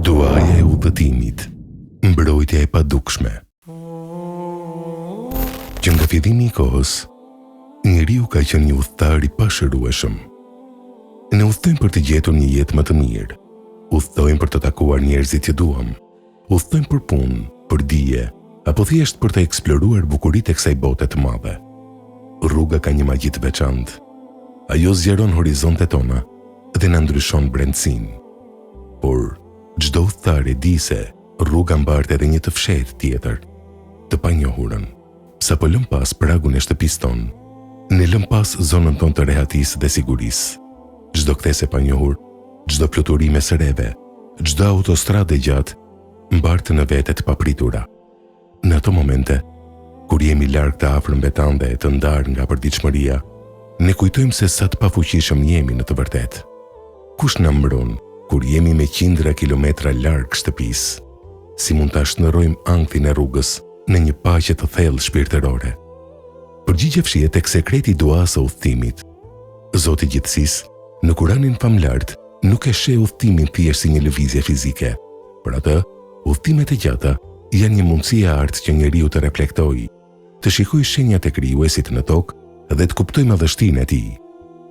Duaja e udhëtimit, mbrojtja e padukshme. Që nga fillimi i kohës, njeriu ka qenë një udhëtar i pashërueshëm. Ne udhtojmë për të gjetur një jetë më të mirë, udhtojmë për të takuar njerëzit që duam, udhtojmë për punë, për dije, apo thjesht për të eksploruar bukuritë e kësaj bote të madhe. Rruga ka një magji të veçantë. Ajo zgjeron horizontet tona dhe na ndryshon brendësinë. Por çdo udhëtar e di se rruga mbart edhe një të fshehtë tjetër, të panjohurën. Sapo lëm pas pragun e shtëpisë tonë, ne lëm pas zonën tonë të rehatisë dhe sigurisë. Çdo kthesë e panjohur, çdo fluturime së reve, çdo autostradë gjatë, mbart në vete të papritura. Në ato momente, kur jemi larg të afër mbetan dhe të ndarë nga përditshmëria, ne kujtojmë se sa të pafuqishëm jemi në të vërtetë. Kush na mbron kur jemi me qindra kilometra larg shtëpisë? Si mund ta shndërrojmë ankthin e rrugës në një paqe të thellë shpirtërore? Përgjigje fshihet tek sekreti i duas së udhëtimit. Zoti i gjithësisë, në Kuranin famlart, nuk e sheh udhëtimin thjesht si një lëvizje fizike. Për atë, udhëtimet e gjata janë një mundësi e artë që njeriu të reflektojë, të shikojë shenjat e krijuesit në tokë dhe të kuptojë madhështinë e tij.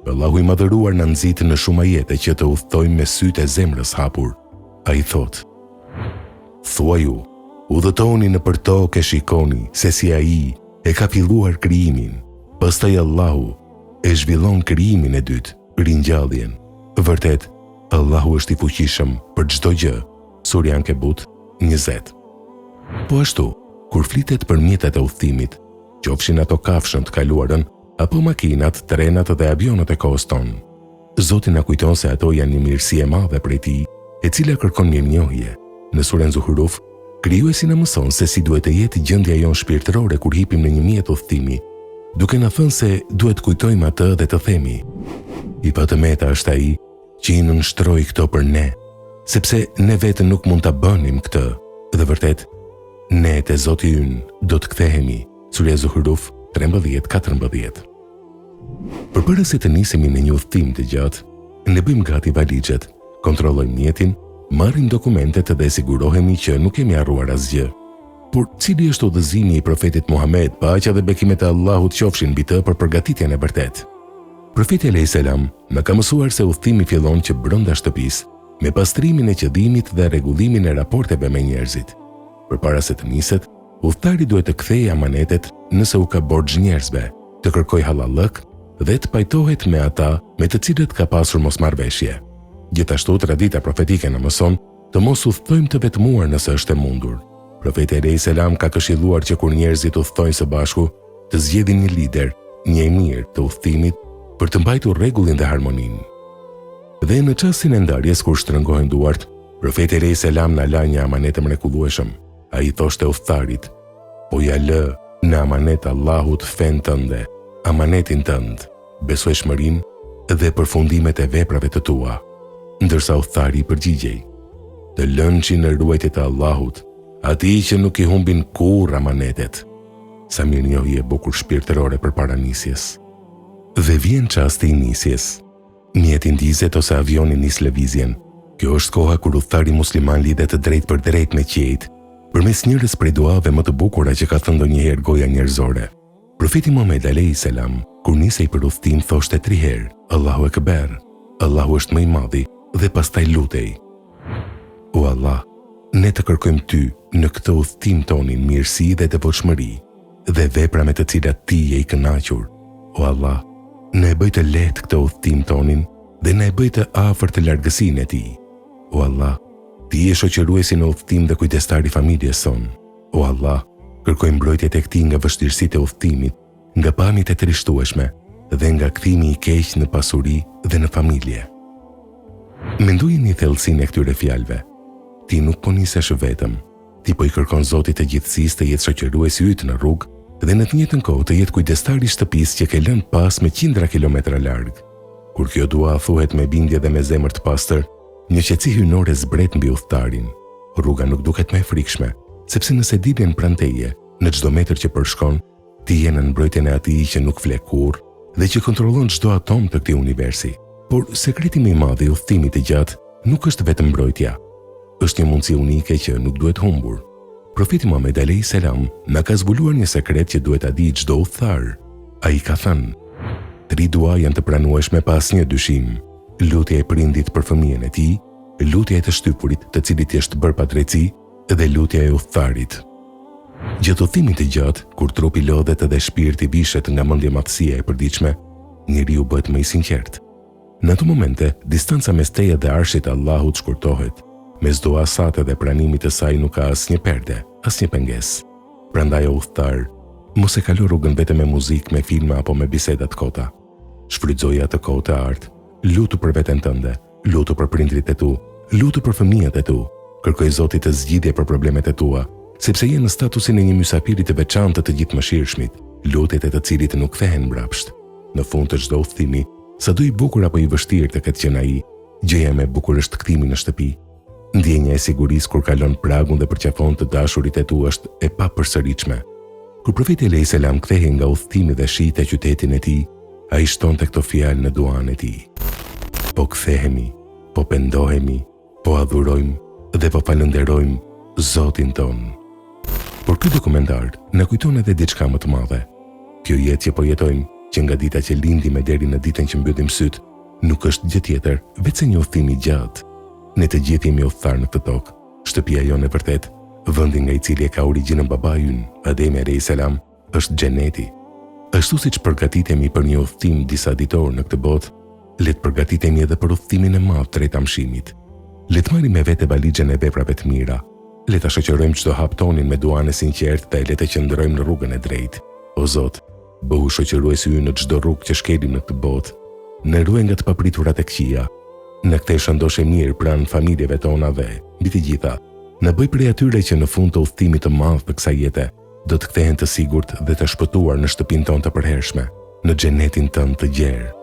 Allahu i madhëruar na nxit në shumë ajete që të udhtojmë me sytë e zemrës hapur. Ai thotë: Thuaju, udhëtoni nëpër tokë e shikoni se si ai e ka filluar krijimin, pastaj Allahu e zhvillon krijimin e dytë, ringjalljen. Vërtet, Allahu është i fuqishëm për çdo gjë. Surja Ankebut 20. Po ashtu, kur flitet për mjetet e udhëtimit, qofshin ato kafshën të kaluarën, apo makinat, trenat dhe avionët e kohës tonë, Zoti na kujton se ato janë një mirësi e madhe prej tij, e cila kërkon mirënjohje. Në surën Zuhruf, krijuesi na mëson se si duhet të jetë gjendja jonë shpirtërore kur hipim në një mjet udhëtimi, duke na thënë se duhet kujtojmë atë dhe të themi: I patëmeta është ai që i nënshtroi këto për ne, sepse ne vetë nuk mund ta bënim këtë. Dhe vërtet, ne te Zoti ynë do të kthehemi. Surja Zuhruf 13-14. Përpara se të nisemi në një udhëtim të gjatë, ne bëjmë gati valixhet, kontrollojmë mjetin, marrim dokumentet dhe sigurohemi që nuk kemi harruar asgjë. Por cili është udhëzimi i profetit Muhammed, paqja dhe bekimet e Allahut qofshin mbi të për përgatitjen e vërtetë? Profeti alayhis salam na ka mësuar se udhëtimi fillon që brenda shtëpisë, me pastrimin e qëdimit dhe rregullimin e raporteve me njerëzit. Përpara se të niset, udhëtari duhet të kthejë amanetet nëse u ka borxh njerëzve, të kërkojë halallëk dhe të pajtohet me ata me të cilët ka pasur mosmarrveshje. Gjithashtu tradita profetike na mëson të mos udhëtojmë të vetmuar nëse është e mundur. Profeti alayhis salam ka këshilluar që kur njerëzit udhëtojnë së bashku, të zgjedhin një lider, një emir të udhëtimit për të mbajtur rregullin dhe harmoninë. Dhe në çastin e ndarjes kur shtrëngohen duart, profeti alayhis salam na la një amanet të mrekullueshëm. Ai thoshte udhëtarit: Po ja lë në amanet Allahut fen tënde, amanetin tënd, besueshmërinë dhe përfundimet e veprave të tua. Ndërsa udhëtari i përgjigjej: Të lënçi në ruajtjet e Allahut, atij që nuk i humbin kurrë amanetet. Sa mirënjohje e bukur shpirtërore përpara nisjes. Dhe vjen çasti i nisjes. Mjeti ndizet ose avioni nis lëvizjen. Kjo është koha kur udhëtari musliman lidhet drejt për drejt me qiejt, përmes njërës prej duave më të bukura që ka thënë ndonjëherë goja njerëzore. Profeti Muhammed alayhis salam, kur nisej për udhëtim, thoshte 3 herë: Allahu Ekber, Allahu është më i madhi, dhe pastaj lutej: O Allah, ne të kërkojmë ty në këtë udhëtim tonin mirësi dhe devotshmëri dhe vepra me të cilat ti je i kënaqur. O Allah, ne e bëj të lehtë këtë udhëtim tonin dhe ne e bëj të afërt të largësinë e tij. O Allah, ti je shoqëruesi në udhëtim dhe kujdestari i familjes sonë. O Allah, kërkojmë mbrojtje tek ti nga vështirësitë e udhëtimit, nga pamjet e trishtueshme dhe nga kthimi i keq në pasuri dhe në familje. Mendojini thellësinë e këtyre fjalëve. Ti nuk po nisesh vetëm. Ti po i kërkon Zotit të gjithësisë të jetë shoqëruesi yt në rrugë dhe në të njëjtën kohë të jetë kujdestari i shtëpisë që ke lënë pas me qindra kilometra larg. Kur kjo dua thuhet me bindje dhe me zemër të pastër, një qetësi hynore zbret mbi udhëtarin. Rruga nuk duket më e frikshme, sepse nëse diljen pranë teje, në çdo metër që përshkon, ti je në mbrojtjen e atij që nuk flet kurrë dhe që kontrollon çdo atom të këtij universi. Por sekreti më i madh i udhëtimit të gjatë nuk është vetëm mbrojtja. Është një mundësi unike që nuk duhet humbur. Profeti Muhammed alayhis salam na ka zbuluar një sekret që duhet ta di çdo udhëtar. Ai ka thënë: 3 dua janë të pranueshme pa asnjë dyshim. Lutja e prindit për fëmijën e tij, lutja e të shtypurit të cilit i është bërë pa drejtësi dhe lutja e udhëtarit. Gjatë udhëtimit të gjatë, kur trupi lodhet dhe shpirti vishet nga mendjemadhësia e përditshme, njeriu bëhet më i sinqert. Në ato momente, distanca mes teje dhe arshit të Allahut shkurtohet. Mes duasate dhe pranimit të saj nuk ka asnjë perde, asnjë pengesë. Prandaj o udhëtar, mos e kalo rrugën vetëm me muzikë, me filma apo me biseda të kota. Shfrytzoje atë kohë të artë, lutu për veten tënde, lutu për prindrit e tu, lutu për fëmijët e tu, kërkoj Zotit të zgjidhje për problemet e tua, sepse je në statusin e një mysafiri të veçantë të gjithëmëshirshmit, lutjet e të cilit nuk kthehen mbrapsht. Në fund të çdo udhëtimi, sado i bukur apo i vështirë të ketë qenë ai, gjëja më e bukur është kthimi në shtëpi. Ndjenja e sigurisë kur kalon pragun dhe përqafon të dashurit e tu është e papërsëritshme. Kur profeti alayhis salam kthehej nga udhëtimi dhe shihte qytetin e tij, ai shtonte këto fjalë në duan e tij: po kthehemi, po pendohemi, po adhurojmë dhe po falënderojmë Zotin ton. Por ky dokumentar na kujton edhe diçka më të madhe. Kjo jetë që po jetojmë, që nga dita që lindim e deri në ditën që mbyllim syt, nuk është gjë tjetër veçse një udhëtim i gjatë. Ne të gjithë jemi udhëtar në këtë tokë. Shtëpia jonë e vërtet, vendi nga i cili e ka origjinën babai ynë, Ademi alayhis salam, është xheneti. Ashtu siç përgatitemi për një udhëtim disa ditor në këtë botë, le të përgatitemi edhe për udhëtimin e madh drejt amshimit. Le të marrim me vete valixhen e veprave të mira. Le ta shoqërojmë çdo hap tonin me duan e sinqertë dhe le të qëndrojmë në rrugën e drejtë. O Zot, bëhu shoqëruesi ynë në çdo rrugë që shkelim në këtë botë. Na ruaj nga të papriturat e këqija. Në këtë shëndoshe mirë pranë familjeve tona dhe, mbi të gjitha, në bëj prej atyre që në fund të udhëtimit të madh të kësaj jete, do të kthehen të sigurt dhe të shpëtuar në shtëpinë tonë të përhershme, në xhenetin tënd të gjerë.